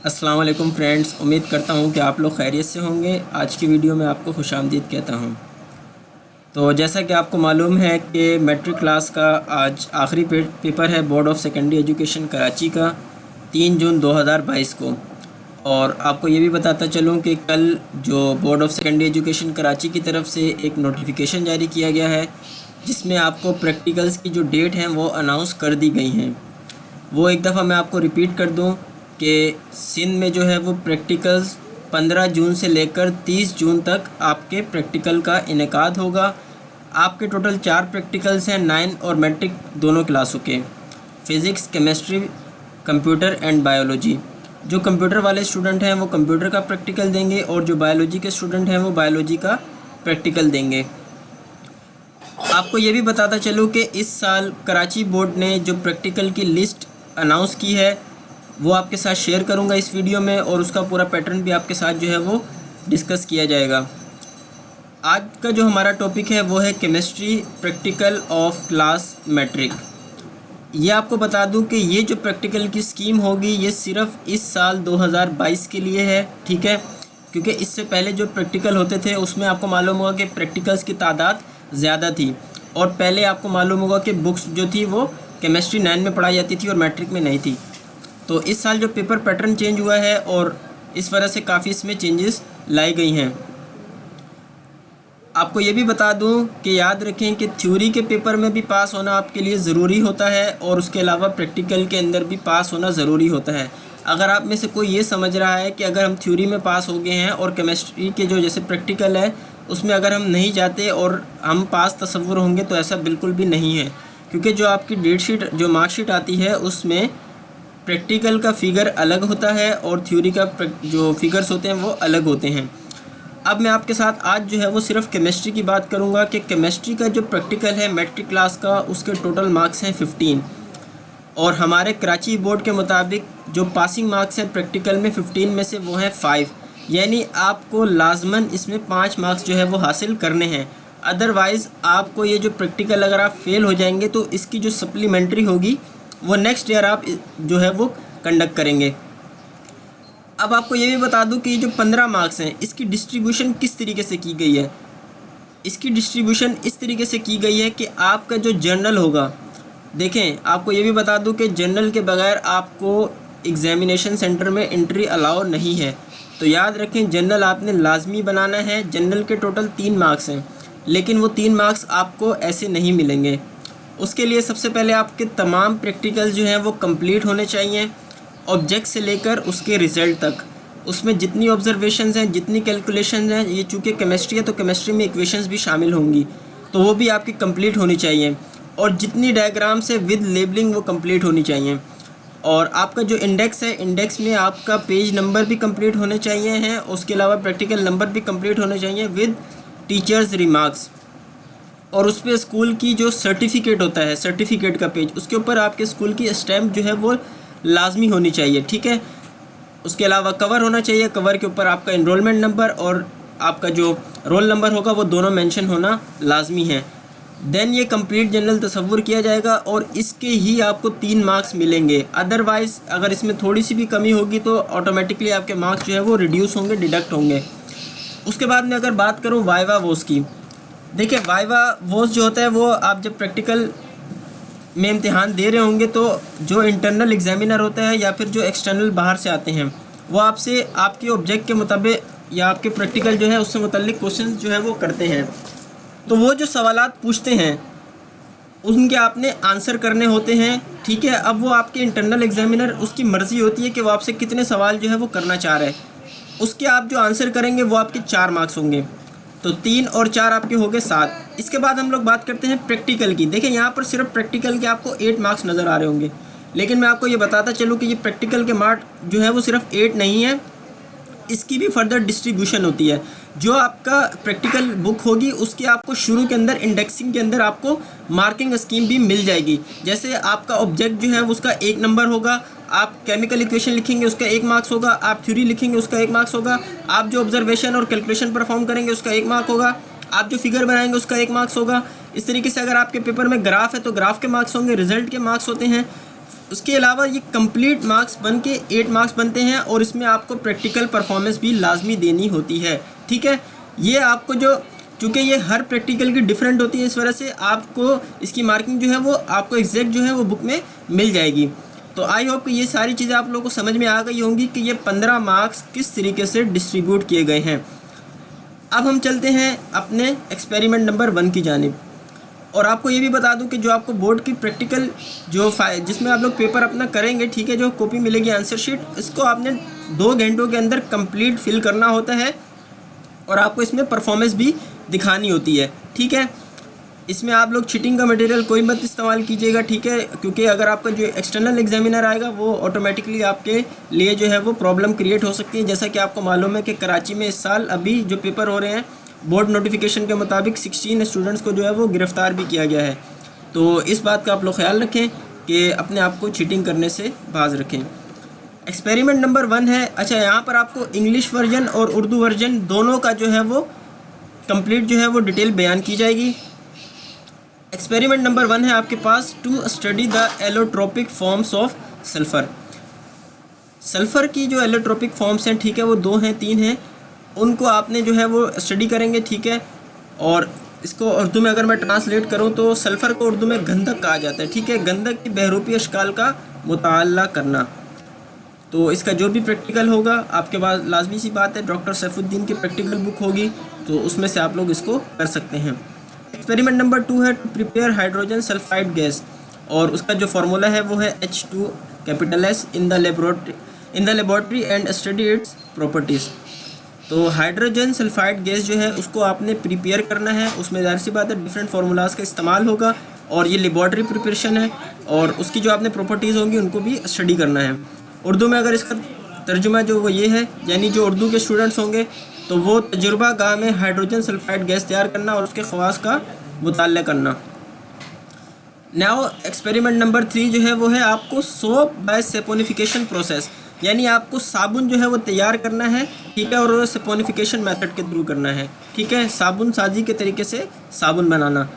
अस्सलाम वालेकुम फ्रेंड्स, उम्मीद करता हूँ कि आप लोग खैरियत से होंगे। आज की वीडियो में आपको खुशामदीद कहता हूँ। तो जैसा कि आपको मालूम है कि मैट्रिक क्लास का आज आखिरी पेपर है board of secondary education Karachi का 3 जून 2022 को। और आपको ये भी बताता चलूँ कि कल जो board of secondary education Karachi की तरफ से एक नोटिफिकेशन जारी किया गया है, जिसमें आपको प्रैक्टिकल्स की जो डेट हैं वो अनाउंस कर दी गई हैं। वो एक दफ़ा मैं आपको रिपीट कर दूं कि सिंध में जो है वो प्रैक्टिकल्स 15 जून से लेकर 30 जून तक आपके प्रैक्टिकल का इनेकाद होगा। आपके टोटल 4 प्रैक्टिकल्स हैं, 9 और मैट्रिक दोनों क्लासों के। Physics, chemistry, computer and biology. जो कंप्यूटर वाले स्टूडेंट हैं वो कंप्यूटर का प्रैक्टिकल देंगे और जो बायोलॉजी के स्टूडेंट हैं वो बायोलॉजी का प्रैक्टिकल देंगे। आपको ये भी बताता चलूँ कि इस साल कराची बोर्ड ने जो प्रैक्टिकल की लिस्ट अनाउंस की है वो आपके साथ शेयर करूंगा इस वीडियो में, और उसका पूरा पैटर्न भी आपके साथ जो है वो डिस्कस किया जाएगा। आज का जो हमारा टॉपिक है वो है chemistry practical of class matric. ये आपको बता दूं कि ये जो प्रैक्टिकल की स्कीम होगी ये सिर्फ इस साल 2022 के लिए है, ठीक है। क्योंकि इससे पहले जो प्रैक्टिकल होते थे उसमें आपको मालूम होगा कि प्रैक्टिकल्स की तादाद ज़्यादा थी, और पहले आपको मालूम होगा कि बुक्स जो थी वो केमिस्ट्री 9 में पढ़ाई जाती थी और मैट्रिक में नहीं थी। तो इस साल जो पेपर पैटर्न चेंज हुआ है और इस वजह से काफ़ी इसमें चेंजेस लाई गई हैं। आपको ये भी बता दूं कि याद रखें कि थ्योरी के पेपर में भी पास होना आपके लिए ज़रूरी होता है, और उसके अलावा प्रैक्टिकल के अंदर भी पास होना ज़रूरी होता है। अगर आप में से कोई ये समझ रहा है कि अगर हम थ्योरी में पास हो गए हैं और केमिस्ट्री के जो जैसे प्रैक्टिकल है उसमें अगर हम नहीं जाते और हम पास तसव्वुर होंगे, तो ऐसा बिल्कुल भी नहीं है। क्योंकि जो आपकी डेट शीट जो मार्कशीट आती है उसमें प्रैक्टिकल का फ़िगर अलग होता है और थ्योरी का जो फिगर्स होते हैं वो अलग होते हैं। अब मैं आपके साथ आज जो है वो सिर्फ केमिस्ट्री की बात करूंगा कि केमिस्ट्री का जो प्रैक्टिकल है मैट्रिक क्लास का उसके टोटल मार्क्स हैं 15, और हमारे कराची बोर्ड के मुताबिक जो पासिंग मार्क्स हैं प्रैक्टिकल में 15 में से वो हैं 5, यानी आपको लाजमन इसमें 5 मार्क्स जो है वो हासिल करने हैं। अदरवाइज़ आपको ये जो प्रैक्टिकल अगर आप फेल हो जाएंगे तो इसकी जो सप्लीमेंट्री होगी वो नेक्स्ट ईयर आप जो है वो कंडक्ट करेंगे। अब आपको ये भी बता दूं कि ये जो 15 मार्क्स हैं इसकी डिस्ट्रीब्यूशन किस तरीके से की गई है। इसकी डिस्ट्रीब्यूशन इस तरीके से की गई है कि आपका जो जर्नल होगा, देखें आपको ये भी बता दूं कि जर्नल के बगैर आपको एग्जामिनेशन सेंटर में एंट्री अलाउ नहीं है। तो याद रखें जर्नल आपने लाजमी बनाना है। जर्नल के टोटल 3 मार्क्स हैं, लेकिन वो 3 मार्क्स आपको ऐसे नहीं मिलेंगे। उसके लिए सबसे पहले आपके तमाम प्रैक्टिकल जो हैं वो कंप्लीट होने चाहिए, ऑब्जेक्ट से लेकर उसके रिज़ल्ट तक। उसमें जितनी ऑब्जर्वेशंस हैं, जितनी कैलकुलेशंस हैं, ये चूँकि केमिस्ट्री है तो केमिस्ट्री में इक्वेशंस भी शामिल होंगी, तो वो भी आपकी कंप्लीट होनी चाहिए। और जितनी डायग्राम्स है विद लेबलिंग वो कंप्लीट होनी चाहिए। और आपका जो इंडेक्स है, इंडेक्स में आपका पेज नंबर भी कंप्लीट होने चाहिए हैं। उसके अलावा प्रैक्टिकल नंबर भी कंप्लीट होने चाहिए विद टीचर्स रिमार्क्स। और उस पर स्कूल की जो सर्टिफिकेट होता है, सर्टिफिकेट का पेज, उसके ऊपर आपके स्कूल की स्टैम्प जो है वो लाजमी होनी चाहिए, ठीक है। उसके अलावा कवर होना चाहिए, कवर के ऊपर आपका इनरोलमेंट नंबर और आपका जो रोल नंबर होगा वो दोनों मेंशन होना लाजमी है। देन ये कंप्लीट जनरल तसव्वुर किया जाएगा और इसके ही आपको 3 मार्क्स मिलेंगे। अदरवाइज़ अगर इसमें थोड़ी सी भी कमी होगी तो ऑटोमेटिकली आपके मार्क्स जो है वो रिड्यूस होंगे, डिडक्ट होंगे। उसके बाद में अगर बात करूँ वाइवा वोस की, देखिए वाइवा वोस जो होता है वो आप जब प्रैक्टिकल में इम्तिहान दे रहे होंगे तो जो इंटरनल एग्जामिनर होता है या फिर जो एक्सटर्नल बाहर से आते हैं वो आपसे आपके ऑब्जेक्ट के मुताबिक या आपके प्रैक्टिकल जो है उससे मुतल्लिक क्वेश्चन जो है वो करते हैं। तो वो जो सवालात पूछते हैं उनके आपने आंसर करने होते हैं, ठीक है। अब वो आपके इंटरनल एग्जामिनर उसकी मर्ज़ी होती है कि वो आपसे कितने सवाल जो है वो करना चाह रहे हैं। उसके आप जो आंसर करेंगे वो आपके 4 मार्क्स होंगे। तो 3 और 4 आपके हो गए 7। इसके बाद हम लोग बात करते हैं प्रैक्टिकल की। देखें यहाँ पर सिर्फ प्रैक्टिकल के आपको 8 मार्क्स नज़र आ रहे होंगे, लेकिन मैं आपको ये बताता चलूँ कि ये प्रैक्टिकल के मार्क्स जो है वो सिर्फ 8 नहीं है, इसकी भी फर्दर डिस्ट्रीब्यूशन होती है। जो आपका प्रैक्टिकल बुक होगी उसके आपको शुरू के अंदर इंडेक्सिंग के अंदर आपको मार्किंग स्कीम भी मिल जाएगी। जैसे आपका ऑब्जेक्ट जो है उसका 1 नंबर होगा, आप केमिकल इक्वेशन लिखेंगे उसका 1 मार्क्स होगा, आप थ्योरी लिखेंगे उसका 1 मार्क्स होगा, आप जो ऑब्जर्वेशन और कैलकुलेशन परफॉर्म करेंगे उसका 1 मार्क होगा, आप जो फिगर बनाएंगे उसका 1 मार्क्स होगा। इस तरीके से अगर आपके पेपर में ग्राफ है तो ग्राफ के मार्क्स होंगे, रिजल्ट के मार्क्स होते हैं। उसके अलावा ये कंप्लीट मार्क्स बन के 8 मार्क्स बनते हैं और इसमें आपको प्रैक्टिकल परफॉर्मेंस भी लाजमी देनी होती है। ठीक है, ये आपको जो चूँकि ये हर प्रैक्टिकल की डिफरेंट होती है, इस वजह से आपको इसकी मार्किंग जो है वो आपको एग्जैक्ट जो है वो बुक में मिल जाएगी। तो आई होप कि ये सारी चीज़ें आप लोगों को समझ में आ गई होंगी कि ये 15 मार्क्स किस तरीके से डिस्ट्रीब्यूट किए गए हैं। अब हम चलते हैं अपने एक्सपेरिमेंट नंबर 1 की जानिब। और आपको ये भी बता दूं कि जो आपको बोर्ड की प्रैक्टिकल जिसमें आप लोग पेपर अपना करेंगे, ठीक है, जो कॉपी मिलेगी आंसर शीट, इसको आपने 2 घंटों के अंदर कंप्लीट फिल करना होता है और आपको इसमें परफॉर्मेंस भी दिखानी होती है। ठीक है, इसमें आप लोग चीटिंग का मटेरियल कोई मत इस्तेमाल कीजिएगा। ठीक है, क्योंकि अगर आपका जो एक्सटर्नल एग्जामिनर आएगा वो ऑटोमेटिकली आपके लिए जो है वो प्रॉब्लम क्रिएट हो सकती है। जैसा कि आपको मालूम है कि कराची में इस साल अभी जो पेपर हो रहे हैं, बोर्ड नोटिफिकेशन के मुताबिक 16 स्टूडेंट्स को जो है वो गिरफ़्तार भी किया गया है। तो इस बात का आप लोग ख्याल रखें कि अपने आप को चीटिंग करने से बाज रखें। एक्सपेरिमेंट नंबर 1 है। अच्छा, यहाँ पर आपको इंग्लिश वर्जन और उर्दू वर्जन दोनों का जो है वो कंप्लीट जो है वो डिटेल बयान की जाएगी। एक्सपेरिमेंट नंबर 1 है आपके पास, to study the allotropic forms of sulphur. Sulphur की जो एलोट्रोपिक फॉर्म्स हैं, ठीक है, वो 2 हैं 3 हैं, उनको आपने जो है वो स्टडी करेंगे। ठीक है, और इसको उर्दू में अगर मैं ट्रांसलेट करूं तो सल्फ़र को उर्दू में गंधक कहा जाता है। ठीक है, गंधक की बहरूपी अशकाल का मुताला करना। तो इसका जो भी प्रैक्टिकल होगा आपके पास, लाजमी सी बात है, डॉक्टर सैफुद्दीन की प्रैक्टिकल बुक होगी तो उसमें से आप लोग इसको कर सकते हैं। एक्सपेरिमेंट नंबर 2 है, to prepare hydrogen sulphide gas, और उसका जो फार्मूला है वो है H2S in the laboratory and study its properties. तो हाइड्रोजन सल्फाइड गैस जो है उसको आपने प्रिपेयर करना है। उसमें ज़ाहिर सी बात है डिफरेंट फार्मूलाज का इस्तेमाल होगा और ये लेबॉर्ट्री प्रिपरेशन है और उसकी जो आपने प्रॉपर्टीज़ होंगी उनको भी स्टडी करना है। उर्दू में अगर इसका तर्जुमा जो वो ये है, यानी जो उर्दू के स्टूडेंट्स होंगे तो वो तजुर्बा गाह में हाइड्रोजन सल्फाइड गैस तैयार करना और उसके ख़वास का मुताला करना। नाउ एक्सपेरिमेंट नंबर 3 जो है वो है आपको सोप बाय सेपोनिफिकेशन प्रोसेस, यानी आपको साबुन जो है वो तैयार करना है। ठीक है, और सेपोनिफिकेशन मेथड के थ्रू करना है। ठीक है, साबुन साजी के तरीके से साबुन बनाना।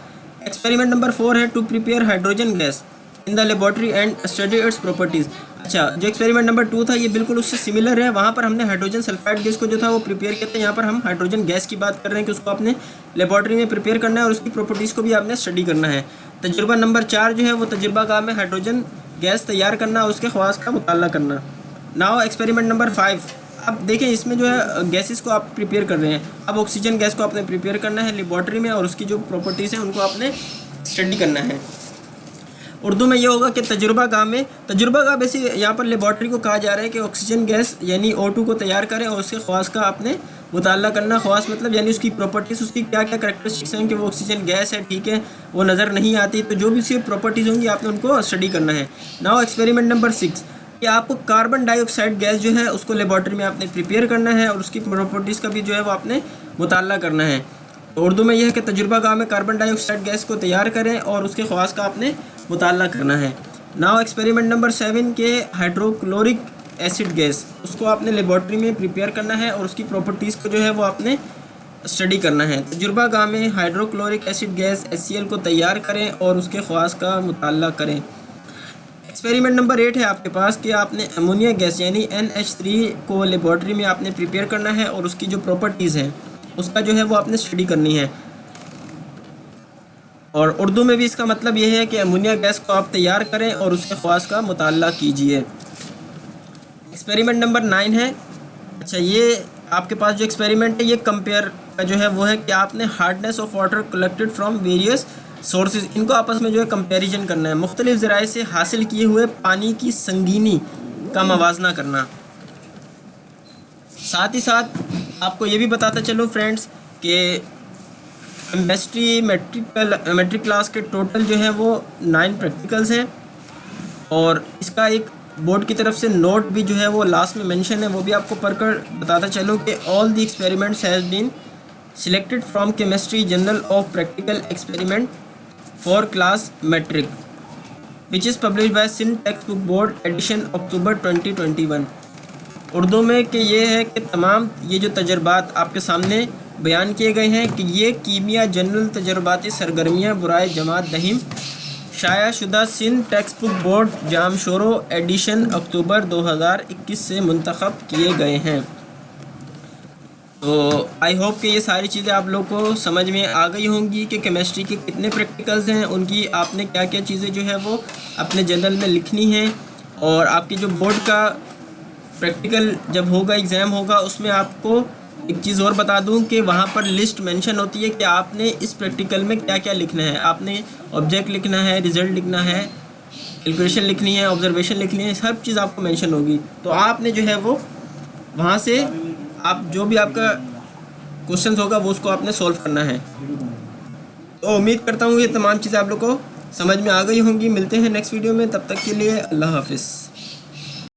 एक्सपेरिमेंट नंबर 4 है, to prepare hydrogen gas in the laboratory and study its properties. अच्छा, जो एक्सपेरिमेंट नंबर 2 था ये बिल्कुल उससे सिमिलर है। वहाँ पर हमने हाइड्रोजन सल्फाइड गैस को जो था वो प्रिपेयर किया था। यहाँ पर हम हाइड्रोजन गैस की बात कर रहे हैं कि उसको आपने लेबॉर्ट्री में प्रिपेयर करना है और उसकी प्रॉपर्टीज़ को भी आपने स्टडी करना है। तजुर्बा नंबर 4 जो है वो तजुर्बा गाह में हाइड्रोजन गैस तैयार करना और उसके ख़वास का मुताला करना। नाउ एक्सपेरिमेंट नंबर 5, अब देखें इसमें जो है गैसेस को आप प्रिपेयर कर रहे हैं। अब ऑक्सीजन गैस को आपने प्रिपेयर करना है लेबॉर्ट्री में और उसकी जो प्रॉपर्टीज़ हैं उनको आपने स्टडी करना है। उर्दू में ये होगा कि तजुर्बा गाह वैसे यहाँ पर लेबॉर्ट्री को कहा जा रहा है कि ऑक्सीजन गैस यानी O2 को तैयार करें और उसके ख़वास का आपने मुताला करना। ख़वास मतलब यानी उसकी प्रॉपर्टीज़, उसकी क्या क्या करैक्टरिस्टिक्स हैं कि वो ऑक्सीजन गैस है, ठीक है, वो नज़र नहीं आती, तो जो भी उसकी प्रॉपर्टीज़ होंगी आपने उनको स्टडी करना है। नाउ एक्सपेरिमेंट नंबर 6 कि आपको कार्बन डाइऑक्साइड गैस जो है उसको लेबॉर्ट्री में आपने प्रिपेयर करना है और उसकी प्रॉपर्टीज़ का भी जो है वो आपने मुताला करना है। तो उर्दू में यह है कि तजुर्बा गाह में कार्बन डाइऑक्साइड गैस को तैयार करें और उसके ख़वास का आपने मुताला करना है। नाउ एक्सपेरिमेंट नंबर 7 के हाइड्रोक्लोरिक एसिड गैस, उसको आपने लेबॉर्ट्री में प्रिपेयर करना है और उसकी प्रॉपर्टीज़ को जो है वो आपने स्टडी करना है। तजुर्बा गाह में हाइड्रोक्लोरिक एसिड गैस HCl को तैयार करें और उसके ख़वास का मुताला करें। एक्सपेरिमेंट नंबर 8 है आपके पास कि आपने अमोनिया गैस यानी NH3 को लेबॉर्ट्री में आपने प्रिपेयर करना है और उसकी जो प्रॉपर्टीज़ हैं उसका जो है वो आपने स्टडी करनी है। और उर्दू में भी इसका मतलब ये है कि अमोनिया गैस को आप तैयार करें और उसके ख़वास का मुताला कीजिए। एक्सपेरिमेंट नंबर 9 है। अच्छा, ये आपके पास जो एक्सपेरिमेंट है ये कंपेयर का जो है वो है कि आपने hardness of water collected from various sources, इनको आपस में जो है कंपैरिजन करना है। मुख्तलिफ ज़राए से हासिल किए हुए पानी की संगीनी का मवाजना करना। साथ ही साथ आपको ये भी बताता चलो फ्रेंड्स कि केमिस्ट्री मैट्रिक क्लास के टोटल जो है वो 9 प्रैक्टिकल्स हैं और इसका एक बोर्ड की तरफ से नोट भी जो है वो लास्ट में मेंशन है, वो भी आपको पढ़कर बताता चलो कि all the experiments has been selected from chemistry journal of practical experiment for class matric which is publish by Sindh text book board edition October 2021। Urdu में कि ये है कि तमाम ये जो तजर्बात आपके सामने बयान किए गए हैं कि ये कीमिया जनरल तजर्बाती सरगर्मियाँ बुराए जमात दहिम शायाशुदा Sindh text book board Jamshoro edition October 2021 से मुंतखब किए गए हैं। तो आई होप कि ये सारी चीज़ें आप लोग को समझ में आ गई होंगी कि केमिस्ट्री के कितने प्रैक्टिकल्स हैं, उनकी आपने क्या क्या चीज़ें जो है वो अपने जर्नल में लिखनी हैं। और आपके जो बोर्ड का प्रैक्टिकल जब होगा, एग्ज़ाम होगा, उसमें आपको एक चीज़ और बता दूं कि वहाँ पर लिस्ट मेंशन होती है कि आपने इस प्रैक्टिकल में क्या क्या लिखना है। आपने ऑब्जेक्ट लिखना है, रिज़ल्ट लिखना है, कैलकुलेशन लिखनी है, ऑब्जर्वेशन लिखनी है, सब चीज़ आपको मेंशन होगी। तो आपने जो है वो वहाँ से आप जो भी आपका क्वेश्चन होगा वो उसको आपने सॉल्व करना है। तो उम्मीद करता हूँ ये तमाम चीज़ें आप लोग को समझ में आ गई होंगी। मिलते हैं नेक्स्ट वीडियो में, तब तक के लिए अल्लाह हाफिज़।